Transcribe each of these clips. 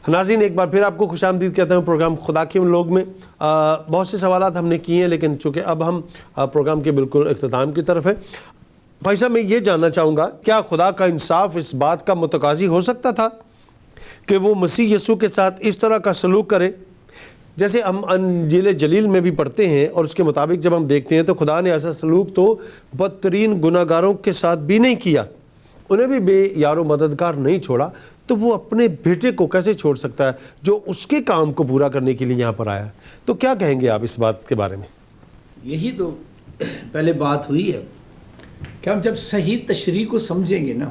ناظرین ایک بار پھر آپ کو خوش آمدید کہتا ہوں پروگرام خدا کے لوگ میں۔ بہت سے سوالات ہم نے کیے ہیں، لیکن چونکہ اب ہم پروگرام کے بالکل اختتام کی طرف ہے، بھائی صاحب میں یہ جاننا چاہوں گا کیا خدا کا انصاف اس بات کا متقاضی ہو سکتا تھا کہ وہ مسیح یسوع کے ساتھ اس طرح کا سلوک کرے؟ جیسے ہم انجیل جلیل میں بھی پڑھتے ہیں اور اس کے مطابق جب ہم دیکھتے ہیں تو خدا نے ایسا سلوک تو بدترین گناہ گاروں کے ساتھ بھی نہیں کیا، انہیں بھی بے یار و مددگار نہیں چھوڑا، تو وہ اپنے بیٹے کو کیسے چھوڑ سکتا ہے جو اس کے کام کو پورا کرنے کے لیے یہاں پر آیا؟ تو کیا کہیں گے آپ اس بات کے بارے میں؟ یہی تو پہلے بات ہوئی ہے کہ ہم جب صحیح تشریح کو سمجھیں گے نا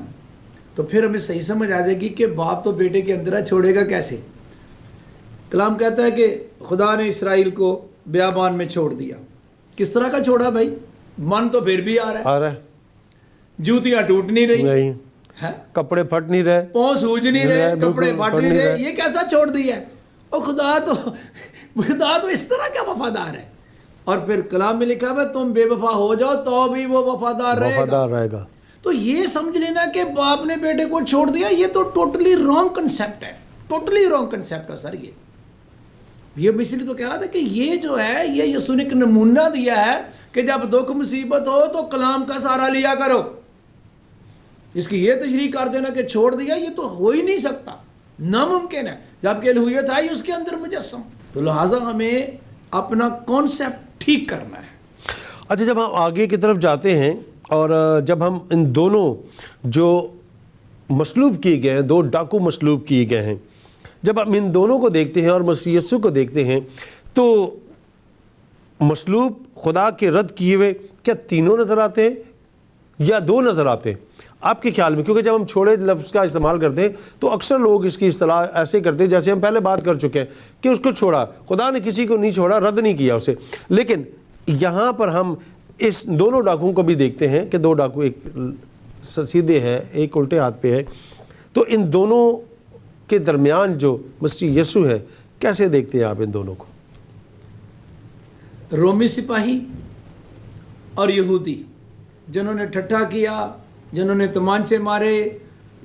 تو پھر ہمیں صحیح سمجھ آ جائے گی کہ باپ تو بیٹے کے اندر چھوڑے گا کیسے۔ کلام کہتا ہے کہ خدا نے اسرائیل کو بیابان میں چھوڑ دیا۔ کس طرح کا چھوڑا بھائی؟ من تو پھر بھی آ رہا ہے، جوتیاں ٹوٹ نہیں رہی، کپڑے پھٹ نہیں رہے، پاؤں سوج نہیں رہے، کپڑے پھٹ نہیں رہے، یہ کیسا چھوڑ دیا ہے؟ اور خدا تو اس طرح کا وفادار ہے۔ اور پھر کلام میں لکھا ہے تم بے وفا ہو جاؤ تو بھی وہ وفادار رہے گا۔ تو یہ سمجھ لینا کہ باپ نے بیٹے کو چھوڑ دیا، یہ تو ٹوٹلی رانگ کنسیپٹ ہے، ٹوٹلی رانگ کنسیپٹ ہے سر۔ یہ اس لیے تو کہا تھا کہ یہ جو ہے یہ یسوع نے ایک نمونہ دیا ہے کہ جب دکھ مصیبت ہو تو کلام کا سہارا لیا کرو۔ اس کی یہ تشریح کر دینا کہ چھوڑ دیا، یہ تو ہو ہی نہیں سکتا، ناممکن ہے، جبکہ الوہیت ہے اس کے اندر مجسم۔ تو لہٰذا ہمیں اپنا کانسیپٹ ٹھیک کرنا ہے۔ اچھا، جب ہم آگے کی طرف جاتے ہیں اور جب ہم ان دونوں جو مصلوب کیے گئے ہیں، دو ڈاکو مصلوب کیے گئے ہیں، جب ہم ان دونوں کو دیکھتے ہیں اور مسیح یسوع کو دیکھتے ہیں تو مصلوب خدا کے رد کیے ہوئے کیا تینوں نظر آتے ہیں یا دو نظر آتے ہیں آپ کے خیال میں؟ کیونکہ جب ہم چھوڑے لفظ کا استعمال کرتے ہیں تو اکثر لوگ اس کی اصطلاح ایسے کرتے ہیں جیسے ہم پہلے بات کر چکے ہیں کہ اس کو چھوڑا، خدا نے کسی کو نہیں چھوڑا، رد نہیں کیا اسے۔ لیکن یہاں پر ہم اس دونوں ڈاکوؤں کو بھی دیکھتے ہیں کہ دو ڈاکو، ایک سیدھے ہے ایک الٹے ہاتھ پہ ہے، تو ان دونوں کے درمیان جو مسیح یسوع ہے کیسے دیکھتے ہیں آپ ان دونوں کو؟ رومی سپاہی اور یہودی جنہوں نے ٹھٹھا کیا، جنہوں نے تمانچے مارے،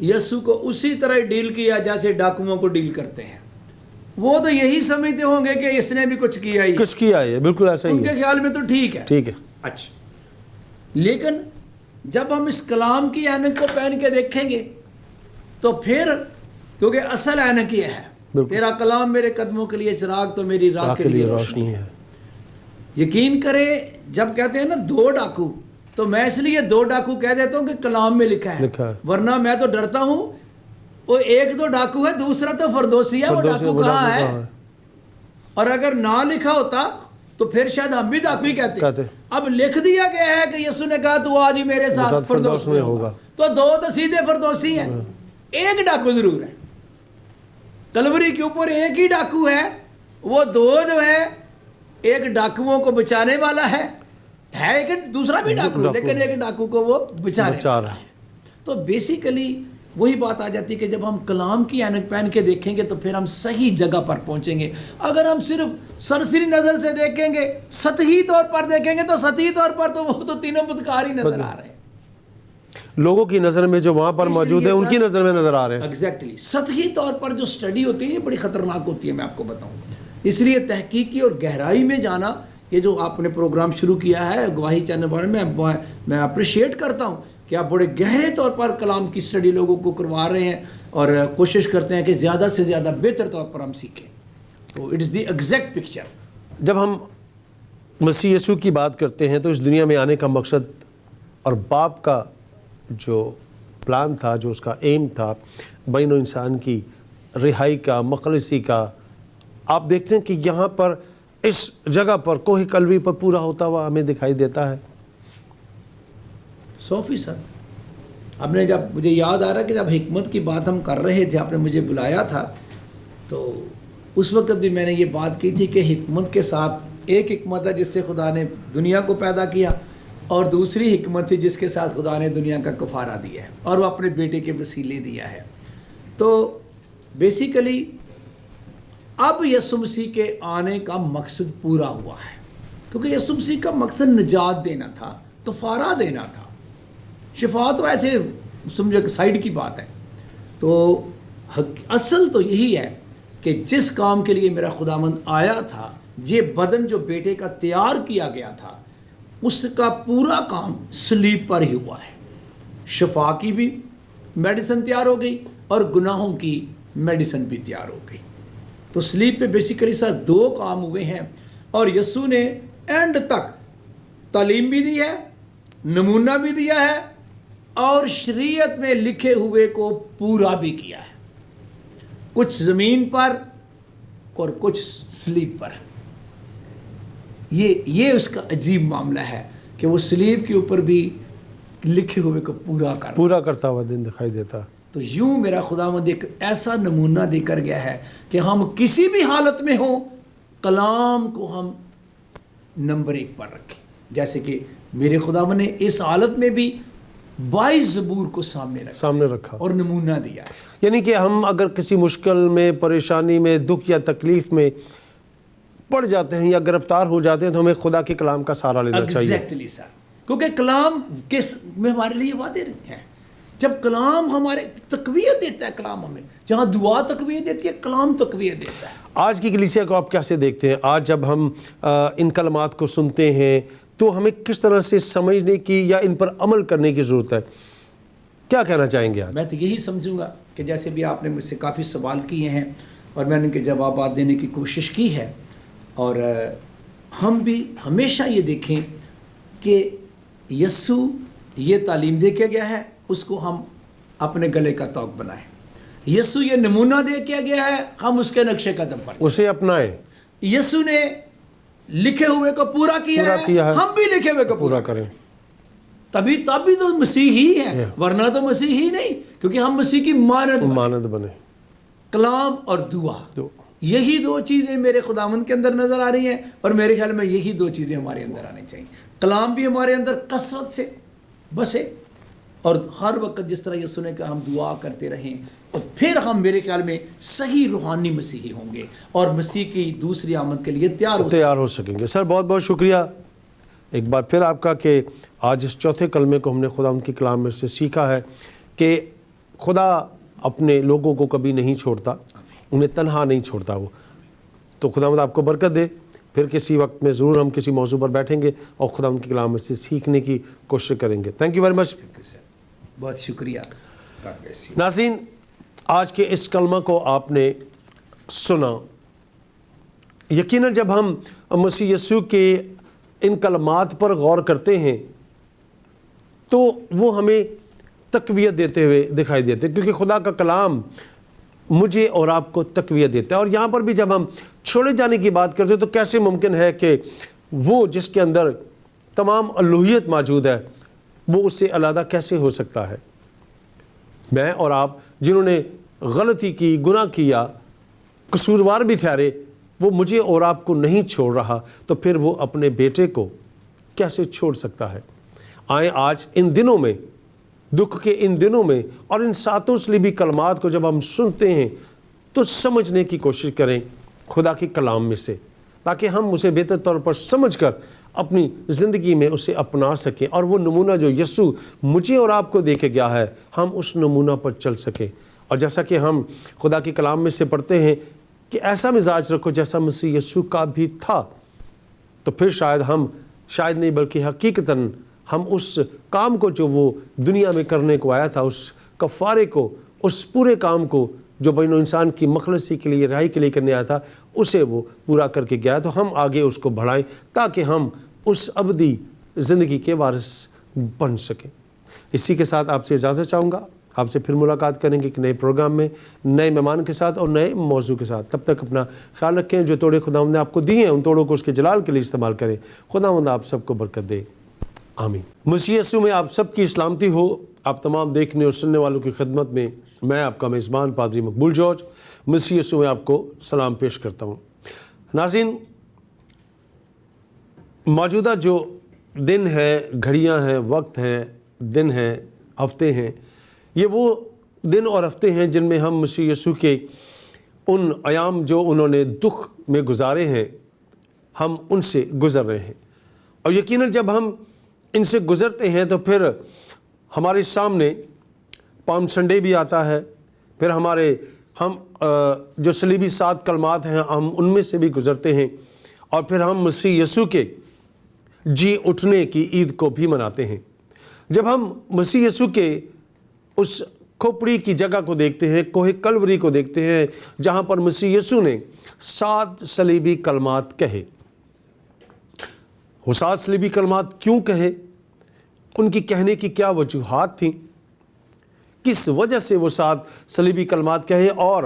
یسوع کو اسی طرح ڈیل کیا جیسے ڈاکوؤں کو ڈیل کرتے ہیں۔ وہ تو یہی سمجھتے ہوں گے کہ اس نے بھی کچھ کیا ہے، بالکل ایسا ہی ہے، ان کے خیال میں تو ٹھیک ہے۔ اچھا، لیکن جب ہم اس کلام کی اینک کو پہن کے دیکھیں گے تو پھر، کیونکہ اصل اینک یہ ہے، تیرا کلام میرے قدموں کے لیے چراغ تو میری راہ کے لیے روشنی ہے۔ یقین کرے جب کہتے ہیں نا دو ڈاکو، تو میں اس لیے دو ڈاکو کہہ دیتا ہوں کہ کلام میں لکھا ہے، ورنہ میں تو ڈرتا ہوں وہ ایک تو ڈاکو ہے، دوسرا تو فردوسی ہے، وہ ڈاکو کہاں ہے؟ اور اگر نہ لکھا ہوتا تو پھر شاید ہم بھی ڈاکو ہی کہتے۔ اب لکھ دیا گیا ہے کہ یسوع نے کہا تو آج ہی میرے ساتھ فردوس میں ہوگا، تو دو تو سیدھے فردوسی ہیں، ایک ڈاکو ضرور ہے۔ کلوری کے اوپر ایک ہی ڈاکو ہے، وہ دو جو ہے، ایک ڈاکوؤں کو بچانے والا ہے ایک دوسرا بھی ڈاکو، لیکن ایک ڈاکو کو وہ بچا رہا ہے۔ تو بیسیکلی وہی بات آ جاتی ہے کہ جب ہم کلام کی اینک پہن کے دیکھیں گے تو پھر ہم صحیح جگہ پر پہنچیں گے۔ اگر ہم صرف سرسری نظر سے دیکھیں گے، سطحی طور پر دیکھیں گے، تو سطحی طور پر تو وہ تو تینوں بدکار ہی نظر آ رہے ہیں، لوگوں کی نظر میں جو وہاں پر موجود ہیں ان کی نظر میں نظر آ رہے ہیں۔ ایگزیکٹلی، سطحی طور پر جو سٹڈی ہوتی ہے یہ بڑی خطرناک ہوتی ہے، میں آپ کو بتاؤں۔ اس لیے تحقیقی اور گہرائی میں جانا، یہ جو آپ نے پروگرام شروع کیا ہے گواہی چینل پر، میں اپریشیٹ کرتا ہوں کہ آپ بڑے گہرے طور پر کلام کی سٹڈی لوگوں کو کروا رہے ہیں اور کوشش کرتے ہیں کہ زیادہ سے زیادہ بہتر طور پر ہم سیکھیں۔ تو it is the exact picture. جب ہم مسیح یسوع کی بات کرتے ہیں تو اس دنیا میں آنے کا مقصد اور باپ کا جو پلان تھا، جو اس کا ایم تھا، بین و انسان کی رہائی کا، مخلصی کا، آپ دیکھتے ہیں کہ یہاں پر اس جگہ پر کوہ کلوی پر پورا ہوتا ہوا ہمیں دکھائی دیتا ہے۔ 100%۔ اب نے جب مجھے یاد آ رہا کہ جب حکمت کی بات ہم کر رہے تھے، آپ نے مجھے بلایا تھا، تو اس وقت بھی میں نے یہ بات کی تھی کہ حکمت کے ساتھ ایک حکمت ہے جس سے خدا نے دنیا کو پیدا کیا، اور دوسری حکمت تھی جس کے ساتھ خدا نے دنیا کا کفارہ دیا ہے اور وہ اپنے بیٹے کے وسیلے دیا ہے۔ تو بیسیکلی اب یسوع مسیح کے آنے کا مقصد پورا ہوا ہے، کیونکہ یسوع مسیح کا مقصد نجات دینا تھا، کفارہ دینا تھا۔ شفا تو ایسے سمجھو کہ سائیڈ کی بات ہے، تو اصل تو یہی ہے کہ جس کام کے لیے میرا خداوند آیا تھا، یہ بدن جو بیٹے کا تیار کیا گیا تھا، اس کا پورا کام صلیب پر ہی ہوا ہے۔ شفا کی بھی میڈیسن تیار ہو گئی اور گناہوں کی میڈیسن بھی تیار ہو گئی۔ تو صلیب پہ بیسیکلی سر 2 کام ہوئے ہیں، اور یسوع نے اینڈ تک تعلیم بھی دی ہے، نمونہ بھی دیا ہے، اور شریعت میں لکھے ہوئے کو پورا بھی کیا ہے، کچھ زمین پر اور کچھ صلیب پر۔ یہ اس کا عجیب معاملہ ہے کہ وہ صلیب کے اوپر بھی لکھے ہوئے کو پورا کرتا ہوا دن دکھائی دیتا۔ تو یوں میرا خداوند ایک ایسا نمونہ دے کر گیا ہے کہ ہم کسی بھی حالت میں ہوں، کلام کو ہم نمبر 1 پر رکھیں۔ جیسے کہ میرے خداوند نے اس حالت میں بھی 22 زبور کو سامنے رکھا اور نمونہ دیا ہے۔ یعنی کہ ہم اگر کسی مشکل میں، پریشانی میں، دکھ یا تکلیف میں پڑ جاتے ہیں یا گرفتار ہو جاتے ہیں تو ہمیں خدا کے کلام کا سہارا لینا چاہیے۔ ایگزیکٹلی سر، کیونکہ کلام میں ہمارے لیے وعدے ہیں۔ جب کلام ہمارے تقویت دیتا ہے، کلام ہمیں جہاں دعا تقویت دیتی ہے، کلام تقویت دیتا ہے۔ آج کی کلیسیا کو آپ کیسے دیکھتے ہیں؟ آج جب ہم ان کلمات کو سنتے ہیں تو ہمیں کس طرح سے سمجھنے کی یا ان پر عمل کرنے کی ضرورت ہے؟ کیا کہنا چاہیں گے آج؟ میں تو یہی سمجھوں گا کہ جیسے بھی آپ نے مجھ سے کافی سوال کیے ہیں اور میں نے ان کے جوابات دینے کی کوشش کی ہے، اور ہم بھی ہمیشہ یہ دیکھیں کہ یسوع یہ تعلیم دے کے گیا ہے، اس کو ہم اپنے گلے کا طوق بنائیں۔ یسوع یہ نمونہ دے کے گیا ہے، ہم اس کے نقشے قدم پر اسے اپنائیں۔ یسوع نے لکھے ہوئے کو پورا کیا ہے، ہم بھی لکھے ہوئے کو پورا کریں۔ تبھی تو مسیحی ہے، ورنہ تو مسیحی نہیں، کیونکہ ہم مسیح کی مانند بنے۔ کلام اور دعا، یہی 2 چیزیں میرے خداوند کے اندر نظر آ رہی ہیں، اور میرے خیال میں یہی 2 چیزیں ہمارے اندر آنی چاہیے۔ کلام بھی ہمارے اندر کثرت سے بسے، اور ہر وقت جس طرح یہ سنے کہ ہم دعا کرتے رہیں، اور پھر ہم میرے خیال میں صحیح روحانی مسیحی ہوں گے اور مسیح کی دوسری آمد کے لیے تیار ہو سکیں گے۔ سر بہت بہت شکریہ ایک بار پھر آپ کا کہ آج اس چوتھے کلمے کو ہم نے خدا ان کی کلام میں سے سیکھا ہے کہ خدا اپنے لوگوں کو کبھی نہیں چھوڑتا، انہیں تنہا نہیں چھوڑتا وہ۔ تو خداوند آپ کو برکت دے۔ پھر کسی وقت میں ضرور ہم کسی موضوع پر بیٹھیں گے اور خدا ان کی کلام میں سے سیکھنے کی کوشش کریں گے۔ Thank you very much. بہت شکریہ۔ ناظرین، آج کے اس کلمہ کو آپ نے سنا۔ یقیناً جب ہم مسیح یسوع کے ان کلمات پر غور کرتے ہیں تو وہ ہمیں تقویت دیتے ہوئے دکھائی دیتے ہیں، کیونکہ خدا کا کلام مجھے اور آپ کو تقویت دیتا ہے۔ اور یہاں پر بھی جب ہم چھوڑے جانے کی بات کرتے ہیں تو کیسے ممکن ہے کہ وہ جس کے اندر تمام الوہیت موجود ہے وہ اس سے علیحدہ کیسے ہو سکتا ہے؟ میں اور آپ جنہوں نے غلطی کی، گناہ کیا، قصوروار بھی ٹھہرے، وہ مجھے اور آپ کو نہیں چھوڑ رہا، تو پھر وہ اپنے بیٹے کو کیسے چھوڑ سکتا ہے؟ آئیں آج ان دنوں میں، دکھ کے ان دنوں میں، اور ان 7 صلیبی کلمات کو جب ہم سنتے ہیں تو سمجھنے کی کوشش کریں خدا کے کلام میں سے، تاکہ ہم اسے بہتر طور پر سمجھ کر اپنی زندگی میں اسے اپنا سکیں، اور وہ نمونہ جو یسوع مجھے اور آپ کو دے کے گیا ہے ہم اس نمونہ پر چل سکیں۔ اور جیسا کہ ہم خدا کے کلام میں سے پڑھتے ہیں کہ ایسا مزاج رکھو جیسا مسیح یسوع کا بھی تھا، تو پھر شاید نہیں بلکہ حقیقتاً ہم اس کام کو جو وہ دنیا میں کرنے کو آیا تھا، اس کفارے کو، اس پورے کام کو جو بین انسان کی مخلصی کے لیے، رہائی کے لیے کرنے آیا تھا، اسے وہ پورا کر کے گیا۔ تو ہم آگے اس کو بڑھائیں تاکہ ہم اس ابدی زندگی کے وارث بن سکیں۔ اسی کے ساتھ آپ سے اجازت چاہوں گا، آپ سے پھر ملاقات کریں گے ایک نئے پروگرام میں، نئے مہمان کے ساتھ اور نئے موضوع کے ساتھ۔ تب تک اپنا خیال رکھیں، جو توڑے خداوند نے آپ کو دیے ہیں ان توڑوں کو اس کے جلال کے لیے استعمال کریں۔ خداوند آپ سب کو برکت دے، آمین۔ مسیح یسوع میں آپ سب کی سلامتی ہو۔ آپ تمام دیکھنے اور سننے والوں کی خدمت میں میں آپ کا میزبان پادری مقبول جارج مسیح یسوع میں آپ کو سلام پیش کرتا ہوں۔ ناظرین، موجودہ جو دن ہے، گھڑیاں ہیں، وقت ہیں، دن ہیں، ہفتے ہیں، یہ وہ دن اور ہفتے ہیں جن میں ہم مسیح یسوع کے ان ایام جو انہوں نے دکھ میں گزارے ہیں، ہم ان سے گزر رہے ہیں۔ اور یقیناً جب ہم ان سے گزرتے ہیں تو پھر ہمارے سامنے پام سنڈے بھی آتا ہے، پھر ہمارے ہم جو صلیبی 7 کلمات ہیں ہم ان میں سے بھی گزرتے ہیں، اور پھر ہم مسیح یسوع کے جی اٹھنے کی عید کو بھی مناتے ہیں۔ جب ہم مسیح یسوع کے اس کھوپڑی کی جگہ کو دیکھتے ہیں، کوہ کلوری کو دیکھتے ہیں، جہاں پر مسیح یسوع نے 7 صلیبی کلمات کہے۔ وہ 7 صلیبی کلمات کیوں کہے؟ ان کی کہنے کی کیا وجوہات تھیں؟ کس وجہ سے وہ 7 صلیبی کلمات کہے، اور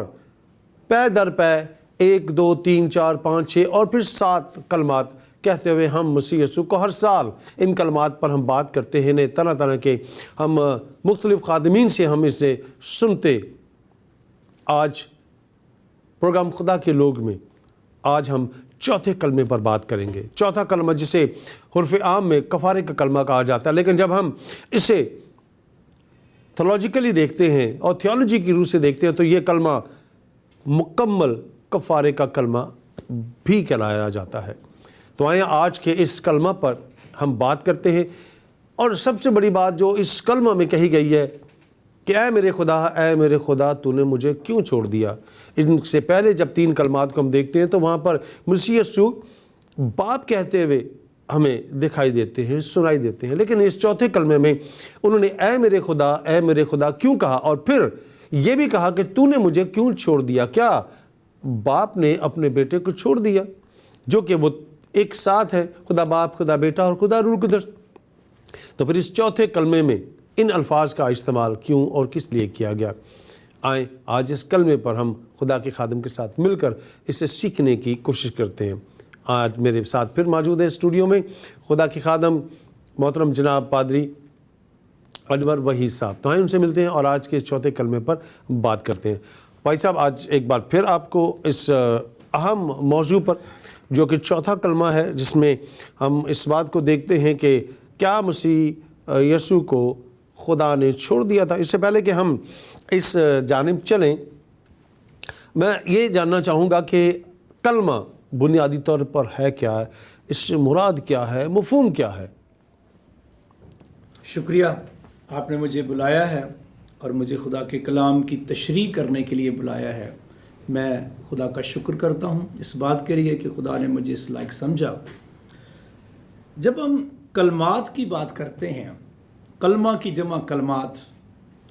پے در پے 1 2 3 4 5 6 اور پھر 7 کلمات کہتے ہوئے ہم مسیح یسوع کو ہر سال ان کلمات پر ہم بات کرتے ہیں، طرح طرح کے ہم مختلف خادمین سے ہم اسے سنتے۔ آج پروگرام خدا کے لوگ میں آج ہم چوتھے کلمے پر بات کریں گے۔ چوتھا کلمہ جسے حرف عام میں کفارے کا کلمہ کہا جاتا ہے، لیکن جب ہم اسے تھیولوجیکلی دیکھتے ہیں اور تھیولوجی کی روح سے دیکھتے ہیں تو یہ کلمہ مکمل کفارے کا کلمہ بھی کہلایا جاتا ہے۔ تو آئیں آج کے اس کلمہ پر ہم بات کرتے ہیں، اور سب سے بڑی بات جو اس کلمہ میں کہی گئی ہے کہ اے میرے خدا تو نے مجھے کیوں چھوڑ دیا۔ ان سے پہلے جب 3 کلمات کو ہم دیکھتے ہیں تو وہاں پر مسیح یسوع باپ کہتے ہوئے ہمیں دکھائی دیتے ہیں، سنائی دیتے ہیں، لیکن اس چوتھے کلمے میں انہوں نے اے میرے خدا کیوں کہا، اور پھر یہ بھی کہا کہ تو نے مجھے کیوں چھوڑ دیا۔ کیا باپ نے اپنے بیٹے کو چھوڑ دیا جو کہ وہ ایک ساتھ ہے، خدا باپ، خدا بیٹا اور خدا روح القدس؟ تو پھر اس چوتھے کلمے میں ان الفاظ کا استعمال کیوں اور کس لیے کیا گیا؟ آئیں آج اس کلمے پر ہم خدا کے خادم کے ساتھ مل کر اسے سیکھنے کی کوشش کرتے ہیں۔ آج میرے ساتھ پھر موجود ہے اسٹوڈیو میں خدا کے خادم محترم جناب پادری انور وحید صاحب۔ تو آئیں ان سے ملتے ہیں اور آج کے اس چوتھے کلمے پر بات کرتے ہیں۔ بھائی صاحب، آج ایک بار پھر آپ کو اس اہم موضوع پر جو کہ چوتھا کلمہ ہے، جس میں ہم اس بات کو دیکھتے ہیں کہ کیا مسیح یسوع کو خدا نے چھوڑ دیا تھا، اس سے پہلے کہ ہم اس جانب چلیں، میں یہ جاننا چاہوں گا کہ کلمہ بنیادی طور پر ہے کیا ہے، اس سے مراد کیا ہے، مفہوم کیا ہے؟ شکریہ، آپ نے مجھے بلایا ہے اور مجھے خدا کے کلام کی تشریح کرنے کے لیے بلایا ہے۔ میں خدا کا شکر کرتا ہوں اس بات کے لیے کہ خدا نے مجھے اس لائق سمجھا۔ جب ہم کلمات کی بات کرتے ہیں، کلمہ کی جمع کلمات،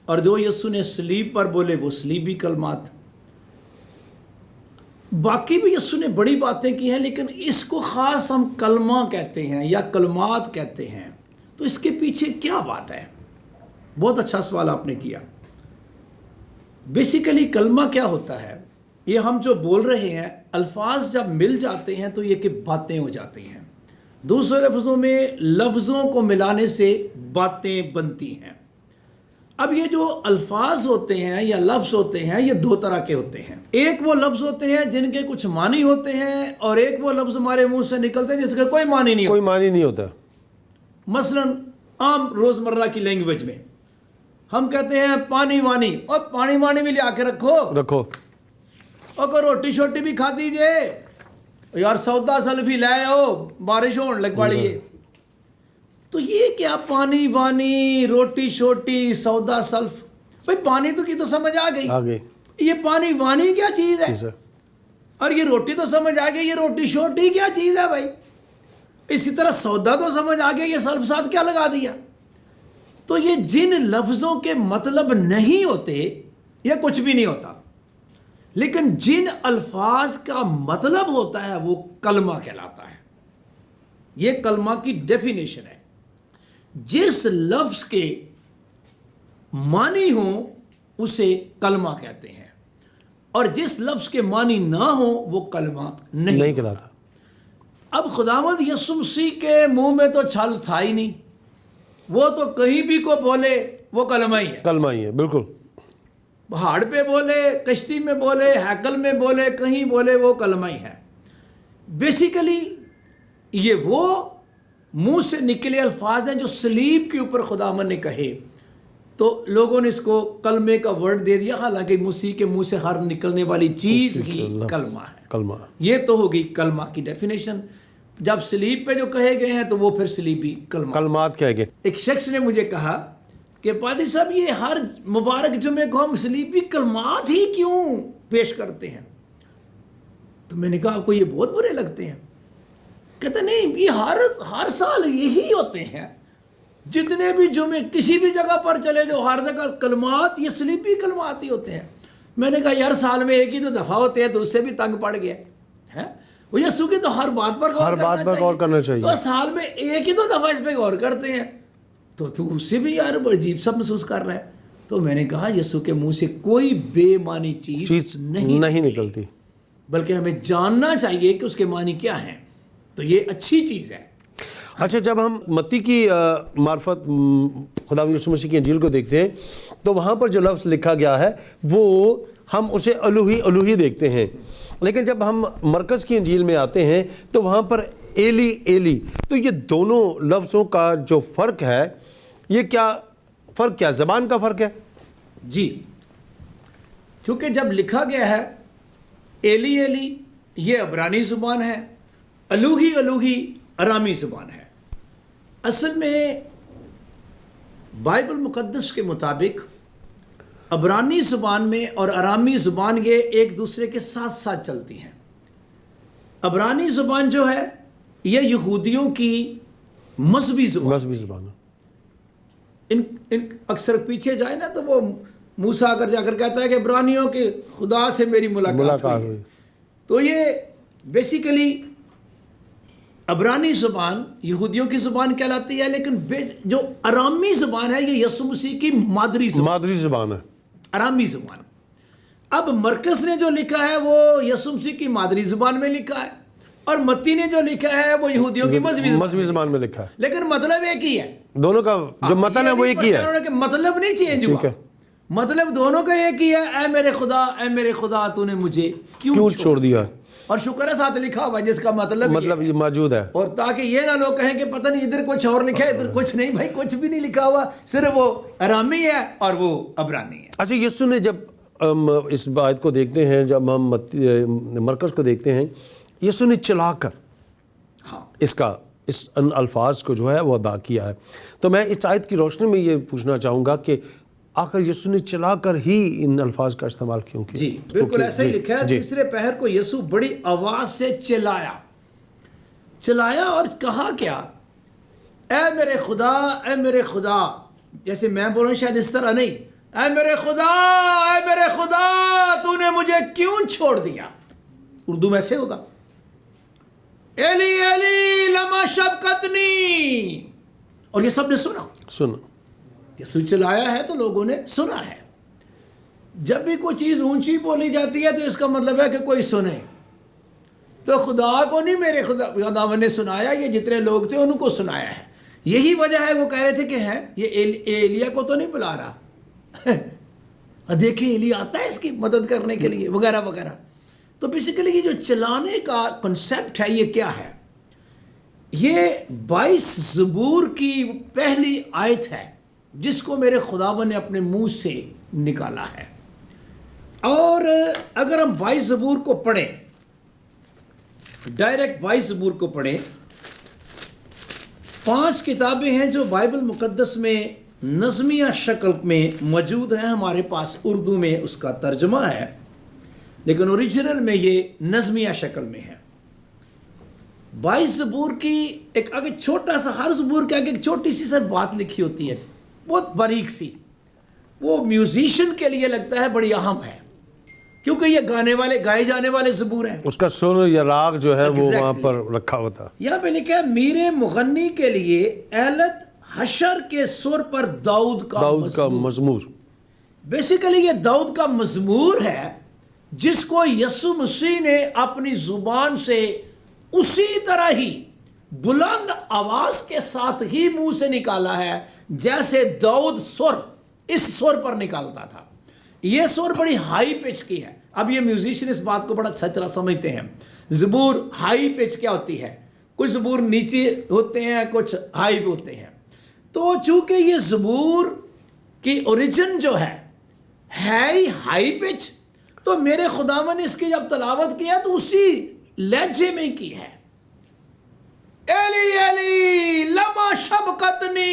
اور جو یسوع نے صلیب پر بولے وہ صلیبی کلمات، باقی بھی یسوع نے بڑی باتیں کی ہیں، لیکن اس کو خاص ہم کلمہ کہتے ہیں یا کلمات کہتے ہیں۔ تو اس کے پیچھے کیا بات ہے؟ بہت اچھا سوال آپ نے کیا۔ بیسیکلی کلمہ کیا ہوتا ہے؟ یہ ہم جو بول رہے ہیں، الفاظ جب مل جاتے ہیں تو یہ کہ باتیں ہو جاتی ہیں۔ دوسرے لفظوں میں لفظوں کو ملانے سے باتیں بنتی ہیں۔ اب یہ جو الفاظ ہوتے ہیں یا لفظ ہوتے ہیں، یہ 2 طرح کے ہوتے ہیں۔ ایک وہ لفظ ہوتے ہیں جن کے کچھ معنی ہوتے ہیں، اور ایک وہ لفظ ہمارے منہ سے نکلتے ہیں جس کا کوئی معنی نہیں ہوتا۔ مثلا عام روزمرہ کی لینگویج میں ہم کہتے ہیں پانی وانی، اور پانی وانی بھی لیا کے رکھو، اور کوئی روٹی شوٹی بھی کھا دیجئے، یار سودا سلفی لائے ہو، بارش ہونے لگ پڑی ہے۔ تو یہ کیا پانی وانی، روٹی شوٹی، سودا سلف، بھائی پانی تو کی تو سمجھ آ گئی، یہ پانی وانی کیا چیز ہے؟ اور یہ روٹی تو سمجھ آ گئی، یہ روٹی شوٹی کیا چیز ہے بھائی؟ اسی طرح سودا تو سمجھ آ گیا، یہ سلف ساتھ کیا لگا دیا؟ تو یہ جن لفظوں کے مطلب نہیں ہوتے، یہ کچھ بھی نہیں ہوتا، لیکن جن الفاظ کا مطلب ہوتا ہے وہ کلمہ کہلاتا ہے۔ یہ کلمہ کی ڈیفینیشن ہے۔ جس لفظ کے معنی ہوں اسے کلمہ کہتے ہیں، اور جس لفظ کے معنی نہ ہوں وہ کلمہ نہیں کہلاتا۔ اب خداوند یسوع مسیح کے منہ میں تو چھل تھا ہی نہیں، وہ تو کہیں بھی کو بولے وہ کلمہ ہی ہے، بالکل۔ پہاڑ پہ بولے، کشتی میں بولے، ہیکل میں بولے، کہیں بولے، وہ کلمہ ہی ہے۔ بیسیکلی یہ وہ منہ سے نکلے الفاظ ہیں جو صلیب کے اوپر خداوند نے کہے، تو لوگوں نے اس کو کلمے کا ورڈ دے دیا، حالانکہ مسیح کے منہ سے ہر نکلنے والی چیز ہی کلمہ ہے۔ یہ تو ہوگی کلمہ کی ڈیفینیشن۔ جب صلیب پہ جو کہے گئے ہیں تو وہ پھر صلیبی کلمات کہے گئے۔ ایک شخص نے مجھے کہا کہ پادری صاحب یہ ہر مبارک جمعے کو ہم سلیپی کلمات ہی کیوں پیش کرتے ہیں؟ تو میں نے کہا آپ کو یہ بہت برے لگتے ہیں؟ کہتے نہیں، یہ ہر سال یہی ہوتے ہیں، جتنے بھی جمعے کسی بھی جگہ پر چلے جو ہر جگہ کلمات یہ سلیپی کلمات ہی ہوتے ہیں۔ میں نے کہا یار سال میں ایک ہی تو دفعہ ہوتے ہیں، تو اس سے بھی تنگ پڑ گیا ہے۔ وہ یسوع کی تو ہر بات پر غور کرنا چاہیے، تو سال میں ایک ہی تو دفعہ اس پہ غور کرتے ہیں، تو اس سے بھی یار عجیب سا محسوس کر رہا ہے۔ تو میں نے کہا یسوع کے منہ سے کوئی بے معنی چیز نہیں نکلتی، بلکہ ہمیں جاننا چاہیے کہ اس کے معنی کیا ہیں، تو یہ اچھی چیز ہے۔ اچھا، جب ہم متی کی معرفت خداوند یسوع مسیح کی انجیل کو دیکھتے ہیں تو وہاں پر جو لفظ لکھا گیا ہے وہ ہم اسے الوہی دیکھتے ہیں، لیکن جب ہم مرکز کی انجیل میں آتے ہیں تو وہاں پر ایلی ایلی، تو یہ دونوں لفظوں کا جو فرق ہے، یہ کیا زبان کا فرق ہے؟ جی، کیونکہ جب لکھا گیا ہے ایلی ایلی یہ عبرانی زبان ہے، الوہی ارامی زبان ہے۔ اصل میں بائبل مقدس کے مطابق عبرانی زبان میں اور ارامی زبان یہ ایک دوسرے کے ساتھ ساتھ چلتی ہیں۔ عبرانی زبان جو ہے یہ یہودیوں کی مذہبی زبان ہے۔ ان اکثر پیچھے جائے نا تو وہ موسیٰ اگر جا کر کہتا ہے کہ عبرانیوں کے خدا سے میری ملاقات ہوئی، تو یہ بیسیکلی عبرانی زبان یہودیوں کی زبان کہلاتی ہے، لیکن جو ارامی زبان ہے یہ یسوع مسیح کی مادری زبان ہے، ارامی زبان۔ اب مرکز نے جو لکھا ہے وہ یسوع مسیح کی مادری زبان میں لکھا ہے، اور متی نے جو لکھا ہے وہ یہودیوں کی مذہبی زبان میں لکھا ہے، لیکن مطلب ایک ہی ہے، دونوں کا جو متن ہے وہ ایک ہی ہے، مطلب نہیں چینج ہوا، مطلب دونوں کا ایک ہی ہے، اے میرے خدا تو نے مجھے کیوں چھوڑ دیا، اور شکر ہے ساتھ لکھا ہوا جس کا مطلب یہ موجود ہے، اور تاکہ یہ نہ لوگ کہیں کہ پتہ نہیں ادھر کچھ اور لکھا ہے ادھر کچھ نہیں، بھائی کچھ بھی نہیں لکھا ہوا، صرف وہ ارامی ہے اور وہ عبرانی ہے۔ اچھا، یسوع نے جب اس آیت کو دیکھتے ہیں، جب ہم مرکز کو دیکھتے ہیں، یسوع نے چلا کر اس الفاظ کو جو ہے وہ ادا کیا ہے، تو میں اس آیت کی روشنی میں یہ پوچھنا چاہوں گا کہ آخر یسوع نے چلا کر ہی ان الفاظ کا استعمال کیوں کیا؟ جی بالکل ایسا ہی لکھا ہے۔ تیسرے پہر کو یسوع بڑی آواز سے چلایا اور کہا کیا؟ اے میرے خدا، جیسے میں بولوں شاید اس طرح نہیں، اے میرے خدا تو نے مجھے کیوں چھوڑ دیا؟ اردو میں سے ہوگا ایلی ایلی لما شبقتنی، اور یہ سب نے سنا، یسوع چلایا ہے تو لوگوں نے سنا ہے۔ جب بھی کوئی چیز اونچی بولی جاتی ہے تو اس کا مطلب ہے کہ کوئی سنے، تو خدا کو نہیں، میرے خدا نے سنایا، یہ جتنے لوگ تھے ان کو سنایا ہے۔ یہی وجہ ہے وہ کہہ رہے تھے کہ ہے یہ ایلیا کو تو نہیں بلا رہا، دیکھیں ایلی آتا ہے اس کی مدد کرنے کے لیے وغیرہ وغیرہ۔ تو بیسیکلی یہ جو چلانے کا کنسیپٹ ہے یہ کیا ہے؟ یہ 22 زبور کی پہلی آیت ہے جس کو میرے خداوند نے اپنے منہ سے نکالا ہے، اور اگر ہم 22 زبور کو پڑھیں، ڈائریکٹ 22 زبور کو پڑھیں، 5 کتابیں ہیں جو بائبل مقدس میں نظمیہ شکل میں موجود ہیں، ہمارے پاس اردو میں اس کا ترجمہ ہے، لیکن اوریجنل میں یہ نظمیہ شکل میں ہے۔ 22 زبور کی ایک آگے چھوٹا سا، ہر زبور کے آگے ایک چھوٹی سی سر بات لکھی ہوتی ہے، بہت باریک سی، وہ میوزیشین کے لیے لگتا ہے بڑی اہم ہے، کیونکہ یہ گائے جانے والے زبور ہیں، اس کا سر یا راگ جو ہے وہ وہاں پر رکھا ہوتا ہے۔ یہاں پہ لکھا ہے میرے مغنی کے لیے ایلت حشر کے سر پر داؤد کا مزمور۔ بیسیکلی یہ داؤد کا مزمور ہے جس کو یسوع مسیح نے اپنی زبان سے اسی طرح ہی بلند آواز کے ساتھ ہی منہ سے نکالا ہے جیسے داؤد سر اس سر پر نکالتا تھا۔ یہ سر بڑی ہائی پچ کی ہے۔ اب یہ میوزیشین اس بات کو بڑا اچھا طرح سمجھتے ہیں، زبور ہائی پچ کیا ہوتی ہے، کچھ زبور نیچے ہوتے ہیں کچھ ہائی ہوتے ہیں، تو چونکہ یہ زبور کی اوریجن جو ہے ہی ہائی پچ، تو میرے خداوند نے اس کی جب تلاوت کیا تو اسی لہجے میں کی ہے، ایلی ایلی لما شبقتنی،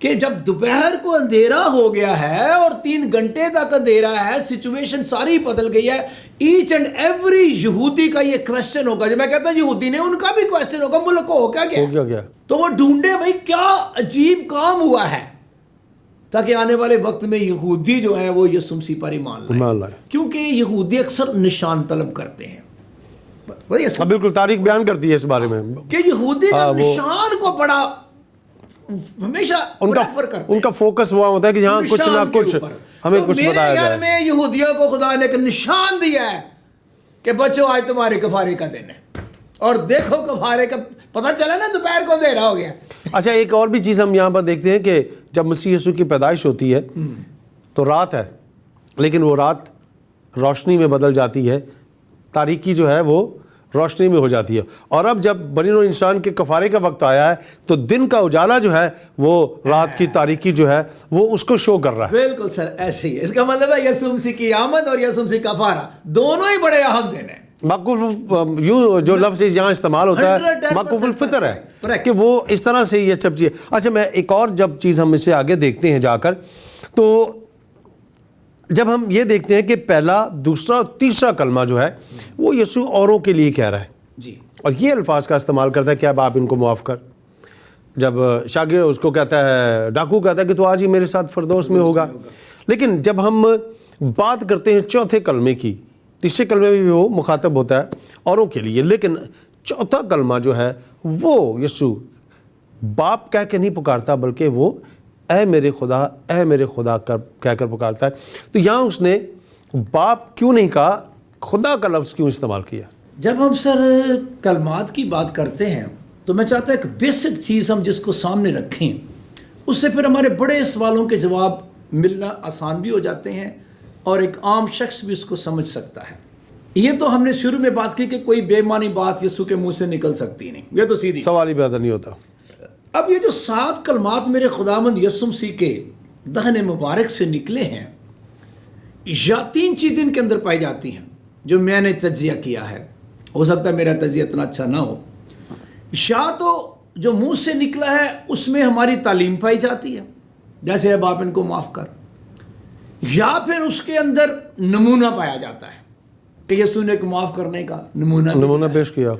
کہ جب دوپہر کو اندھیرا ہو گیا ہے اور 3 گھنٹے تک اندھیرا ہے, سچویشن ساری بدل گئی ہے, ایچ اینڈ ایوری یہودی کا یہ کویسچن ہوگا, جو میں کہتا ہوں یہودی نے, ان کا بھی کویسچن ہوگا, ملک کو ہو کیا گیا. تو وہ ڈھونڈے بھائی کیا عجیب کام ہوا ہے, تاکہ آنے والے وقت میں یہودی جو ہے وہ یسوع مسیح پر ایمان لائے. کیونکہ یہودی اکثر نشان طلب کرتے ہیں. بالکل تاریخ بیان کرتی ہے اس بارے میں کہ یہودی نشان کو بڑا ہمیشہ ان کا فوکس ہوا ہوتا ہے کہ یہاں کچھ نہ کچھ ہمیں کچھ بتایا جائے. میرے میں یہودیوں کو خدا نے ایک نشان دیا ہے کہ بچوں آج تمہارے کفارے کا دن ہے, اور دیکھو کفارے کا پتہ چلا نا, دوپہر کو اندھیرا ہو گیا. اچھا, ایک اور بھی چیز ہم یہاں پر دیکھتے ہیں کہ جب مسیح یسوع کی پیدائش ہوتی ہے تو رات ہے, لیکن وہ رات روشنی میں بدل جاتی ہے, تاریکی جو ہے وہ روشنی میں ہو جاتی ہے. اور اب جب بنی نوع انسان کے کفارے کا وقت آیا ہے تو دن کا اجالا جو ہے وہ رات کی تاریکی جو ہے وہ اس کو شو کر رہا ہے. بالکل سر, ایسے ہی. اس کا مطلب ہے یسوع مسیح کی آمد اور یسوع مسیح کا کفارہ دونوں ہی بڑے اہم دن ہیں. مقبول یوں جو لفظ یہاں استعمال ہوتا ہے مقبول الفطر ہے کہ وہ اس طرح سے یہ سب چیز. اچھا, میں ایک اور جب چیز ہم اسے آگے دیکھتے ہیں جا کر, تو جب ہم یہ دیکھتے ہیں کہ پہلا, دوسرا, تیسرا کلمہ جو ہے وہ یسوع اوروں کے لیے کہہ رہا ہے جی, اور یہ الفاظ کا استعمال کرتا ہے کہ اب آپ ان کو معاف کر. جب شاگرد اس کو کہتا ہے, ڈاکو کہتا ہے کہ تو آج ہی میرے ساتھ فردوس میں ہوگا. لیکن جب ہم بات کرتے ہیں چوتھے کلمے کی, تیسرے کلمے میں بھی وہ مخاطب ہوتا ہے اوروں کے لیے, لیکن چوتھا کلمہ جو ہے وہ یسوع باپ کہہ کے نہیں پکارتا بلکہ وہ اے میرے خدا, اے میرے خدا کہہ کر پکارتا ہے. تو یہاں اس نے باپ کیوں نہیں کہا, خدا کا لفظ کیوں استعمال کیا؟ جب ہم سر کلمات کی بات کرتے ہیں تو میں چاہتا ہوں ایک بیسک چیز ہم جس کو سامنے رکھیں, اس سے پھر ہمارے بڑے سوالوں کے جواب ملنا آسان بھی ہو جاتے ہیں اور ایک عام شخص بھی اس کو سمجھ سکتا ہے. یہ تو ہم نے شروع میں بات کی کہ کوئی بے معنی بات یسوع کے منہ سے نکل سکتی نہیں, یہ تو سیدھی سوال ہی پیدا نہیں ہوتا. اب یہ جو 7 کلمات میرے خداوند یسوع مسیح کے دہن مبارک سے نکلے ہیں, یا 3 چیزیں ان کے اندر پائی جاتی ہیں جو میں نے تجزیہ کیا ہے. ہو سکتا ہے میرا تجزیہ اتنا اچھا نہ ہو. یا تو جو منہ سے نکلا ہے اس میں ہماری تعلیم پائی جاتی ہے, جیسے اب آپ ان کو معاف کر, یا پھر اس کے اندر نمونہ پایا جاتا ہے کہ یسوع نے ایک معاف کرنے کا نمونہ پیش کیا.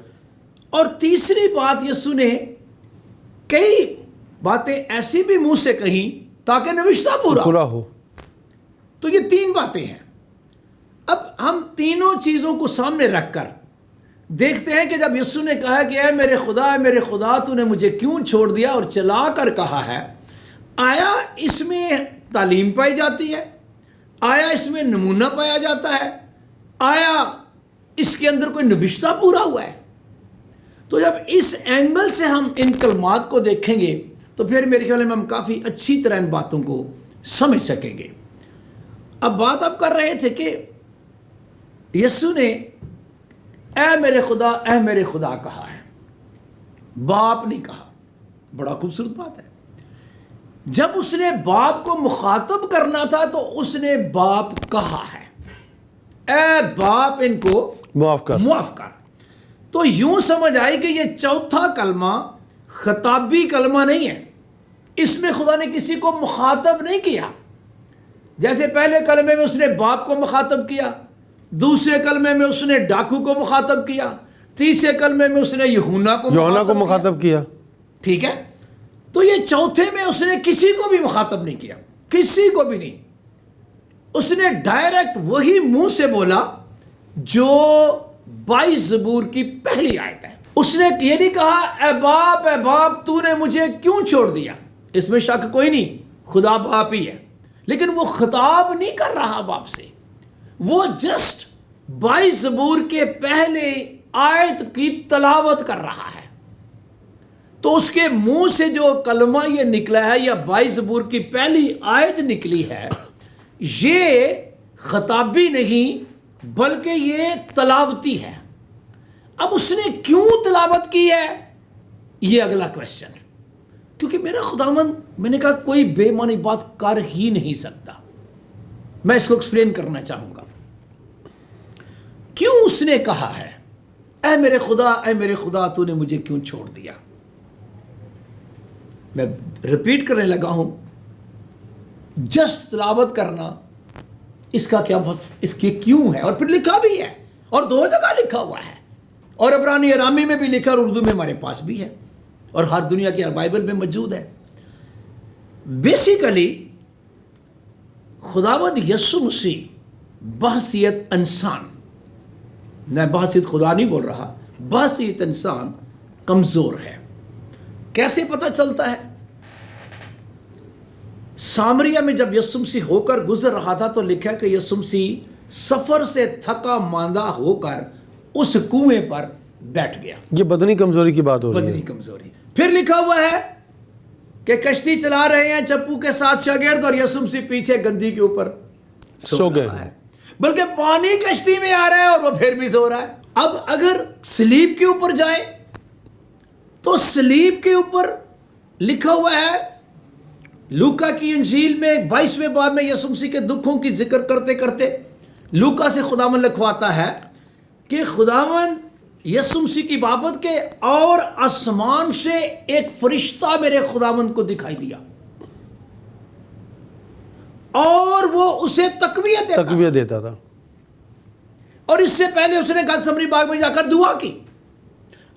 اور تیسری بات, یسوع نے کئی باتیں ایسی بھی منہ سے کہیں تاکہ نوشتہ پورا ہو. تو یہ 3 باتیں ہیں. اب ہم تینوں چیزوں کو سامنے رکھ کر دیکھتے ہیں کہ جب یسوع نے کہا کہ اے میرے خدا تو نے مجھے کیوں چھوڑ دیا, اور چلا کر کہا ہے, آیا اس میں تعلیم پائی جاتی ہے, آیا اس میں نمونہ پایا جاتا ہے, آیا اس کے اندر کوئی نوشتہ پورا ہوا ہے؟ تو جب اس اینگل سے ہم ان کلمات کو دیکھیں گے تو پھر میرے خیال میں ہم کافی اچھی طرح ان باتوں کو سمجھ سکیں گے. اب بات آپ کر رہے تھے کہ یسوع نے اے میرے خدا کہا ہے, باپ نہیں کہا. بڑا خوبصورت بات ہے. جب اس نے باپ کو مخاطب کرنا تھا تو اس نے باپ کہا ہے, اے باپ ان کو معاف کر. تو یوں سمجھ آئی کہ یہ چوتھا کلمہ خطابی کلمہ نہیں ہے, اس میں خدا نے کسی کو مخاطب نہیں کیا. جیسے پہلے کلمے میں اس نے باپ کو مخاطب کیا, دوسرے کلمے میں اس نے ڈاکو کو مخاطب کیا, تیسرے کلمے میں اس نے یوحنا کو مخاطب کیا. ٹھیک ہے, تو یہ چوتھے میں اس نے کسی کو بھی مخاطب نہیں کیا, کسی کو بھی نہیں. اس نے ڈائریکٹ وہی منہ سے بولا جو 22 زبور کی پہلی آیت ہے. اس نے یہ نہیں کہا اے باپ تو نے مجھے کیوں چھوڑ دیا. اس میں شک کوئی نہیں, خدا باپ ہی ہے, لیکن وہ خطاب نہیں کر رہا باپ سے, وہ جسٹ 22 زبور کے پہلے آیت کی تلاوت کر رہا ہے. تو اس کے منہ سے جو کلمہ یہ نکلا ہے یا 22 زبور کی پہلی آیت نکلی ہے, یہ خطابی نہیں بلکہ یہ تلاوتی ہے. اب اس نے کیوں تلاوت کی ہے, یہ اگلا کویسچن. کیونکہ میرا خداوند, میں نے کہا کوئی بے معنی بات کر ہی نہیں سکتا. میں اس کو ایکسپلین کرنا چاہوں گا کیوں اس نے کہا ہے اے میرے خدا تو نے مجھے کیوں چھوڑ دیا. میں ریپیٹ کرنے لگا ہوں، جسٹ تلاوت کرنا اس کا کیا، اس کے کیوں ہے، اور پھر لکھا بھی ہے، اور 2 جگہ لکھا ہوا ہے، اور عبرانی ارامی میں بھی لکھا، اور اردو میں ہمارے پاس بھی ہے، اور ہر دنیا کی ہر بائبل میں موجود ہے۔ بیسیکلی خداوند یسوع مسیح بحیثیت انسان، میں بحیثیت خدا نہیں بول رہا، بحیثیت انسان کمزور ہے۔ کیسے پتہ چلتا ہے؟ سامریہ میں جب یسوع مسیح ہو کر گزر رہا تھا تو لکھا کہ یسوع مسیح سفر سے تھکا ماندہ ہو کر اس کنویں پر بیٹھ گیا۔ یہ بدنی کمزوری کی بات ہو رہی ہے، بدنی کمزوری۔ پھر لکھا ہوا ہے کہ کشتی چلا رہے ہیں چپو کے ساتھ شاگرد، اور یسوع مسیح پیچھے گدی کے اوپر سو گئے ہے، بلکہ پانی کشتی میں آ رہا ہے اور وہ پھر بھی سو رہا ہے۔ اب اگر سلیب کے اوپر جائیں تو سلیب کے اوپر لکھا ہوا ہے، لوکا کی انجیل میں 22ویں باب میں یسوع مسیح کے دکھوں کی ذکر کرتے کرتے لوکا سے خداوند لکھواتا ہے کہ خداوند یسوع مسیح کی بابت کے اور آسمان سے ایک فرشتہ میرے خداوند کو دکھائی دیا، اور وہ اسے تقویت دیتا تھا، اور اس سے پہلے اس نے گتسمنی باغ میں جا کر دعا کی۔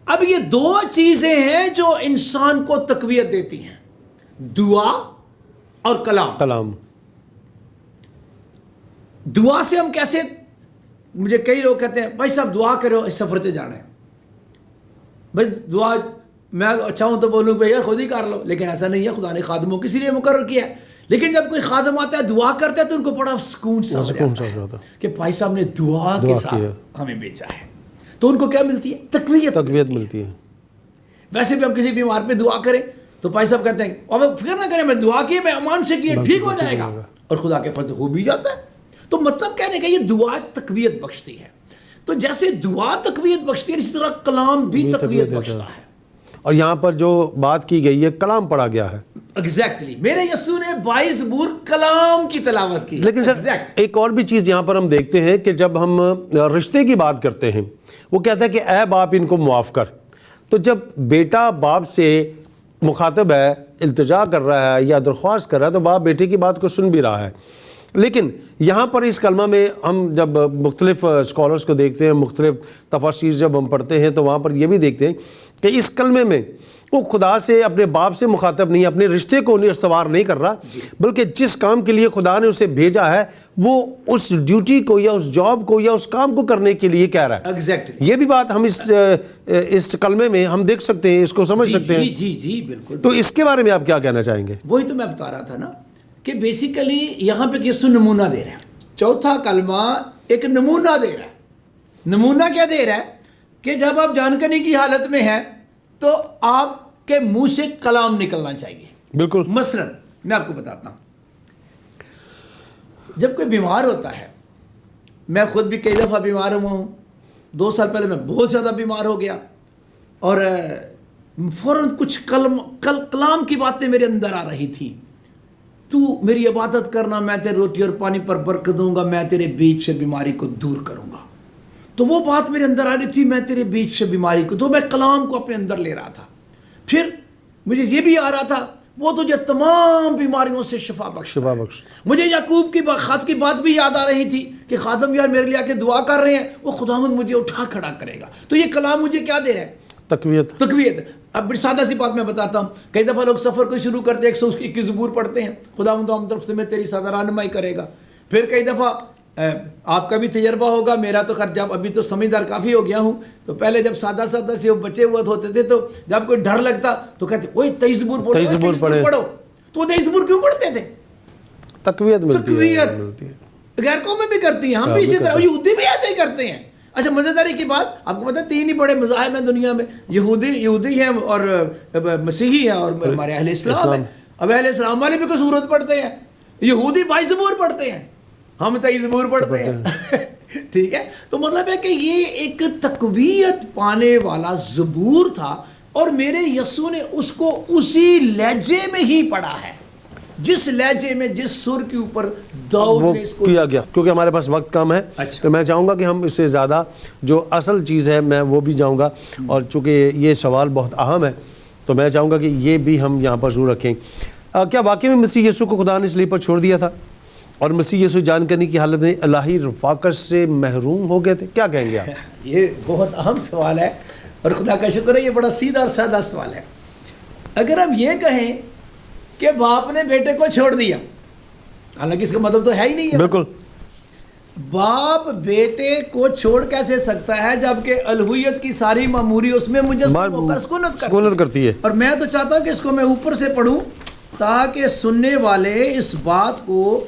اب یہ 2 چیزیں ہیں جو انسان کو تقویت دیتی ہیں، دعا اور کلام۔ دعا سے ہم کیسے، مجھے کئی لوگ کہتے ہیں بھائی صاحب دعا کرو اس سفر سے جانا ہے، بھائی دعا میں چاہوں تو بولوں بھائی خود ہی کر لو، لیکن ایسا نہیں ہے، خدا نے خادموں کے لیے مقرر کیا ہے۔ لیکن جب کوئی خادم آتا ہے دعا کرتا ہے تو ان کو بڑا سکون سا ہو جاتا ہے کہ بھائی صاحب نے دعا کے ساتھ ہمیں بھیجا ہے، تو ان کو کیا ملتی ہے؟ تقویت ملتی ہے۔ ویسے بھی ہم کسی بیمار پہ دعا کریں تو بھائی صاحب کہتے ہیں اور فکر نہ کریں، میں دعا کی، میں امان سے کیے، ٹھیک ہو جائے گا، اور خدا کے فضل ہو بھی جاتا ہے۔ تو مطلب کہنے کا یہ دعا تقویت بخشتی ہے۔ تو جیسے دعا تقویت بخشتی ہے، اسی طرح کلام بھی تقویت بخشتا ہے۔ اور یہاں پر جو بات کی گئی ہے کلام پڑھا گیا ہے، ایگزیکٹلی میرے یسوع نے 22 زبور کلام کی تلاوت کی۔ لیکن سر ایک اور بھی چیز یہاں پر ہم دیکھتے ہیں کہ جب ہم رشتے کی بات کرتے ہیں، وہ کہتا ہے کہ اے باپ ان کو معاف کر، تو جب بیٹا باپ سے مخاطب ہے، التجا کر رہا ہے یا درخواست کر رہا ہے، تو باپ بیٹے کی بات کو سن بھی رہا ہے۔ لیکن یہاں پر اس کلمہ میں ہم جب مختلف اسکالرس کو دیکھتے ہیں، مختلف تفاسیر جب ہم پڑھتے ہیں، تو وہاں پر یہ بھی دیکھتے ہیں کہ اس کلمے میں وہ خدا سے، اپنے باپ سے مخاطب نہیں، اپنے رشتے کو استوار نہیں کر رہا، بلکہ جس کام کے لیے خدا نے اسے بھیجا ہے وہ اس ڈیوٹی کو یا اس جاب کو یا اس کام کو کرنے کے لیے کہہ رہا ہے۔ یہ بھی بات ہم اس کلمے میں ہم دیکھ سکتے ہیں، اس کو سمجھ سکتے ہیں۔ جی بالکل۔ تو اس کے بارے میں آپ کیا کہنا چاہیں گے؟ وہی تو میں بتا رہا تھا نا کہ بیسیکلی یہاں پہ یسوع نمونہ دے رہا ہے۔ چوتھا کلمہ ایک نمونہ دے رہا ہے۔ نمونہ کیا دے رہا ہے؟ کہ جب آپ جانکاری کی حالت میں ہیں تو آپ کے منہ سے کلام نکلنا چاہیے۔ بالکل۔ مثلا میں آپ کو بتاتا ہوں، جب کوئی بیمار ہوتا ہے، میں خود بھی کئی دفعہ بیمار ہوا ہوں، 2 سال پہلے میں بہت زیادہ بیمار ہو گیا، اور فوراً کچھ کلام کی باتیں میرے اندر آ رہی تھی، تو میری عبادت کرنا، میں تیرے روٹی اور پانی پر برکت دوں گا، میں تیرے بیچ سے بیماری کو دور کروں گا۔ تو وہ بات میرے اندر آ رہی تھی، میں تیرے بیچ سے بیماری کو، تو میں کلام کو اپنے اندر لے رہا تھا۔ پھر مجھے یہ بھی آ رہا تھا، وہ تجھے تمام بیماریوں سے شفا بخش۔ مجھے یعقوب کی خط کی بات بھی یاد آ رہی تھی کہ خادم یار میرے لیے آ کے دعا کر رہے ہیں، وہ خداوند مجھے اٹھا کھڑا کرے گا۔ تو یہ کلام مجھے کیا دے رہا ہے؟ تقویت۔ اب بڑی سادہ سی بات میں بتاتا ہوں، کئی دفعہ لوگ سفر کو شروع کرتے 121 زبور پڑھتے ہیں، خداوند ہم طرف سے میں تیری سادہ رہنمائی کرے گا۔ پھر کئی دفعہ آپ کا بھی تجربہ ہوگا، میرا تو خیر جب ابھی تو سمجھدار کافی ہو گیا ہوں، تو پہلے جب سادہ سے وہ بچے ہوئے ہوتے تھے تو جب کوئی ڈر لگتا تو کہتے اوہ 23 زبور پڑھو، تو وہ 23 زبور کیوں پڑھتے تھے؟ تقویت ملتی ہے۔ غیر قومیں بھی کرتی ہیں، ہم بھی اسی طرح، یہودی بھی ایسے ہی کرتے ہیں۔ اچھا مزیداری کی بات، آپ کو پتہ ہے 3 ہی بڑے مذاہب ہیں دنیا میں، یہودی ہیں اور مسیحی ہیں اور ہمارے اہل اسلام ہیں۔ اب اہل اسلام والے بھی کوئی سورت پڑھتے ہیں، یہودی 22 زبور پڑھتے ہیں، ہم 23 زبور پڑھتے ہیں۔ ٹھیک ہے، تو مطلب ہے کہ یہ ایک تقویت پانے والا زبور تھا، اور میرے یسوع نے اس کو اسی لہجے میں ہی پڑھا ہے، جس لہجے میں، جس سر کے اوپر داؤد نے اس کو کیا گیا۔ کیونکہ ہمارے پاس وقت کم ہے، تو میں چاہوں گا کہ ہم اس سے زیادہ جو اصل چیز ہے میں وہ بھی جاؤں گا، اور چونکہ یہ سوال بہت اہم ہے تو میں چاہوں گا کہ یہ بھی ہم یہاں پر ضرور رکھیں. کیا واقعی میں مسیح یسوع کو خدا نے صلیب پر چھوڑ دیا تھا اور مسیح یسوع جان کرنے کی حالت میں الہی رفاقت سے محروم ہو گئے تھے؟ کیا کہیں گے آپ؟ یہ بہت اہم سوال ہے اور خدا کا شکر ہے یہ بڑا سیدھا اور سادہ سوال ہے. اگر ہم یہ کہیں کہ باپ نے بیٹے کو چھوڑ دیا، حالانکہ اس کا مطلب تو ہے ہی نہیں ہے. بالکل. باپ بیٹے کو چھوڑ کیسے سکتا ہے جبکہ الوہیت کی ساری معموری اس میں مجسم ہو کر سکونت کرتی ہے. اور میں تو چاہتا ہوں کہ اس کو میں اوپر سے پڑھوں تاکہ سننے والے اس بات کو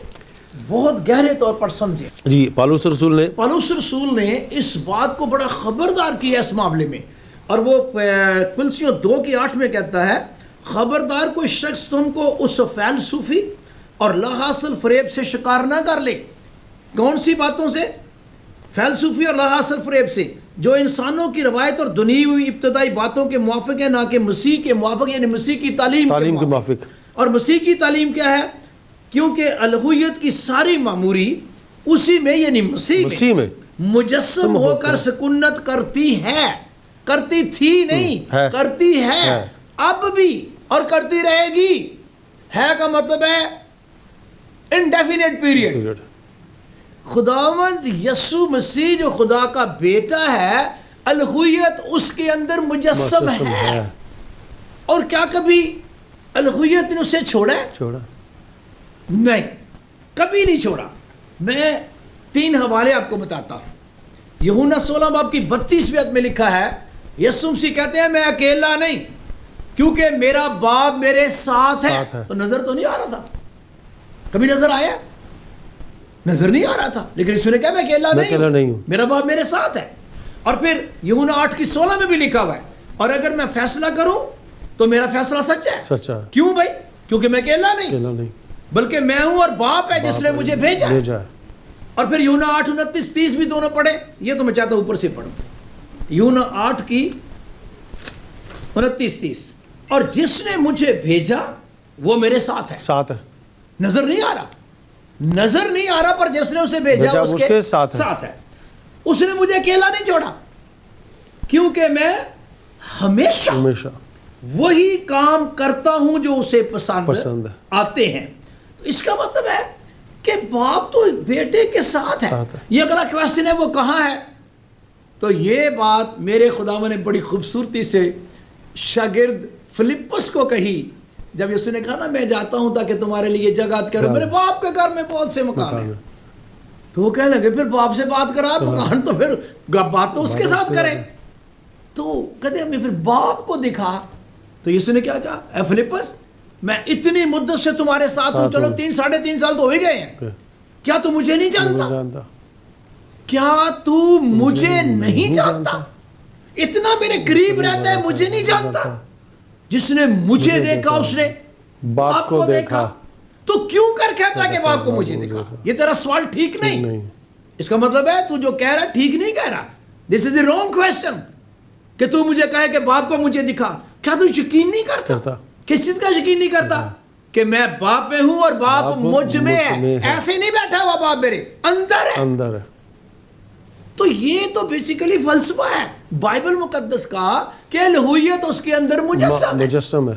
بہت گہرے طور پر سمجھیں. جی پالوس رسول نے اس بات کو بڑا خبردار کیا اس معاملے میں، اور وہ کلسیوں 2:8 میں کہتا ہے خبردار کوئی شخص تم کو اس فلسفی اور لا حاصل فریب سے شکار نہ کر لے. کون سی باتوں سے؟ فلسفی اور لا حاصل فریب سے، جو انسانوں کی روایت اور دنیوی ابتدائی باتوں کے موافق ہے، نہ کہ مسیح کے موافق، یعنی مسیح کی تعلیم کے موافق. اور مسیح کی تعلیم کیا ہے؟ کیونکہ الوہیت کی ساری معموری اسی میں یعنی مسیح میں مجسم ہو کر سکونت کرتی ہے. کرتی تھی نہیں، کرتی ہے اب بھی اور کرتی رہے گی. ہے کا مطلب ہے انڈیفینٹ پیریڈ. خداوند یسوع مسیح جو خدا کا بیٹا ہے، الوہیت اس کے اندر مجسم ہے. اور کیا کبھی الوہیت نے اسے چھوڑا ہے؟ نہیں، کبھی نہیں چھوڑا. میں 3 حوالے آپ کو بتاتا ہوں. یوحنا 16 باب کی 32 آیت میں لکھا ہے یسوع مسیح کہتے ہیں میں اکیلا نہیں کیونکہ میرا باپ میرے ساتھ ہے. تو نظر تو نہیں آ رہا تھا. کبھی نظر آیا؟ نظر نہیں آ رہا تھا. لیکن اس نے کہا میں اکیلا نہیں ہوں، میرا باپ میرے ساتھ ہے. اور پھر یوحنا 8:16 میں بھی لکھا ہوا ہے اور اگر میں فیصلہ کروں تو میرا فیصلہ سچ ہے. کیوں بھائی؟ کیونکہ میں اکیلا نہیں بلکہ میں ہوں اور باپ ہے جس نے مجھے بھیجا. اور پھر یوحنا 8:29-30 بھی دونوں پڑھے. یہ تو میں چاہتا ہوں اوپر سے پڑھوں. یوحنا 8 کی 29-30 اور جس نے مجھے بھیجا وہ میرے ساتھ ہے. نظر نہیں آ رہا پر جس نے اسے بھیجا اس کے ساتھ ہے. اس نے مجھے اکیلا نہیں چھوڑا کیونکہ میں ہمیشہ وہی کام کرتا ہوں جو اسے پسند آتے ہیں. تو اس کا مطلب ہے کہ باپ تو بیٹے کے ساتھ ہے. یہ اگلا کویسچن ہے وہ کہاں ہے؟ تو یہ بات میرے خداوند نے بڑی خوبصورتی سے شاگرد فلپس کو کہی جب یسوع نے کہا نا میں جاتا ہوں تاکہ تمہارے لیے جگہ کروں، میرے باپ کے گھر میں بہت سے مکان ہیں. تو وہ کہنے لگے پھر باپ سے بات کرا مکان تو پھر بات تو اس کے ساتھ کریں. تو کہتے ہیں پھر باپ کو دکھا. تو یسوع نے کیا کہا اے فلپس میں اتنی مدت سے تمہارے ساتھ ہوں، چلو 3-3.5 سال تو ہو ہی گئے ہیں، کیا تو مجھے نہیں جانتا؟ کیا تو مجھے نہیں جانتا؟ اتنا میرے قریب رہتا ہے مجھے نہیں جانتا؟ جس نے مجھے دیکھا اس نے باپ کو دیکھا. تو کیوں کر کہتا کہ باپ کو مجھے دیکھا؟ یہ تیرا سوال ٹھیک نہیں. اس کا مطلب ہے تو جو کہہ رہا ٹھیک نہیں کہہ رہا. دس از اے رانگ کویسچن کہ تو مجھے کہے کہ باپ کو مجھے دکھا. کیا تو یقین نہیں کرتا؟ کس چیز کا یقین نہیں کرتا؟ کہ میں باپ میں ہوں اور باپ مجھ میں ہے. ایسے نہیں بیٹھا ہوا باپ میرے اندر ہے. تو یہ تو بیسیکلی فلسفہ ہے بائبل مقدس کا کہ الوہیت اس کے اندر مجسم ہے.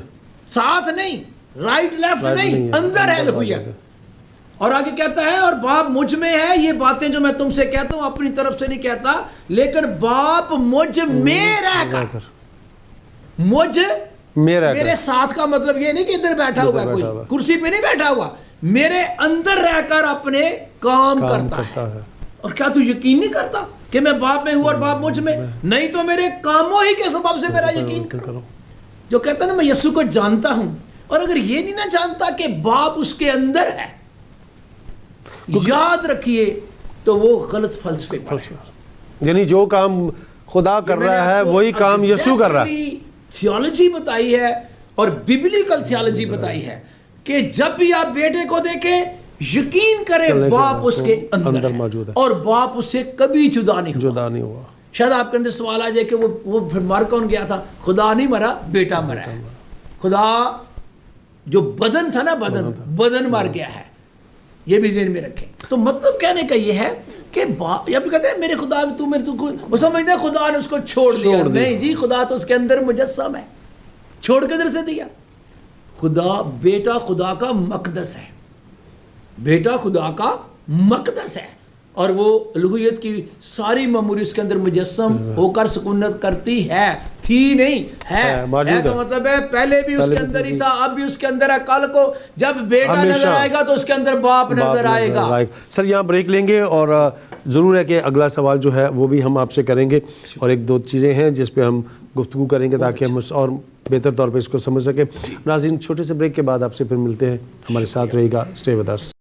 ساتھ نہیں، رائٹ لیفٹ نہیں، اندر ہے الوہیت. اور آگے کہتا ہے اور باپ مجھ میں ہے. یہ باتیں جو میں تم سے کہتا ہوں اپنی طرف سے نہیں کہتا لیکن باپ مجھ میں رہ کر میرے ساتھ کا مطلب یہ نہیں کہ ادھر بیٹھا ہوا کوئی کرسی پہ نہیں بیٹھا ہوا، میرے اندر رہ کر اپنے کام کرتا ہے. اور کیا تو یقین نہیں کرتا کہ میں باپ میں ہوں اور باپ مجھ میں؟ نہیں تو میرے کاموں ہی کے سبب سے میرا یقین کرو. جو کہتا نا میں یسوع کو جانتا ہوں اور اگر یہ نہیں نہ جانتا کہ باپ اس کے اندر ہے، یاد رکھیے تو وہ غلط فلسفے پر ہے. یعنی جو کام خدا کر رہا ہے وہی کام یسوع کر رہا ہے. تھیولوجی بتائی ہے اور بیبلیکل تھیولوجی بتائی ہے کہ جب بھی آپ بیٹے کو دیکھیں یقین کریں باپ اس کے اندر موجود ہے اور باپ اس سے کبھی جدا نہیں ہوا. شاید آپ کے اندر سوال آ جائے کہ وہ پھر مر کون گیا تھا؟ خدا نہیں مرا، بیٹا مرا ہے. خدا جو بدن تھا نا بدن مر گیا ہے. یہ بھی ذہن میں رکھیں. تو مطلب کہنے کا یہ ہے کہ یا بھی کہتے ہیں میرے خدا تو میرے تو وہ سمجھتے ہیں خدا نے اس کو چھوڑ دیا. نہیں جی، خدا تو اس کے اندر مجسم ہے. چھوڑ کے ادھر سے دیا. خدا بیٹا خدا کا مقدس ہے, بیٹا خدا کا مقدس ہے, اور وہ الوہیت کی ساری معموری اس کے اندر مجسم ہو کر سکونت کرتی ہے, تھی نہیں ہے, تو مطلب ہے پہلے بھی اس کے اندر ہی تھا, اب بھی اس کے اندر ہے, کل کو جب بیٹا نظر آئے گا تو اس کے اندر باپ نظر آئے گا. سر یہاں بریک لیں گے, اور ضرور ہے کہ اگلا سوال جو ہے وہ بھی ہم آپ سے کریں گے, اور ایک دو چیزیں ہیں جس پہ ہم گفتگو کریں گے تاکہ ہم اور بہتر طور پہ اس کو سمجھ سکیں. ناظرین چھوٹے سے بریک کے بعد آپ سے پھر ملتے ہیں, ہمارے ساتھ رہے گا, اسٹے ود اس.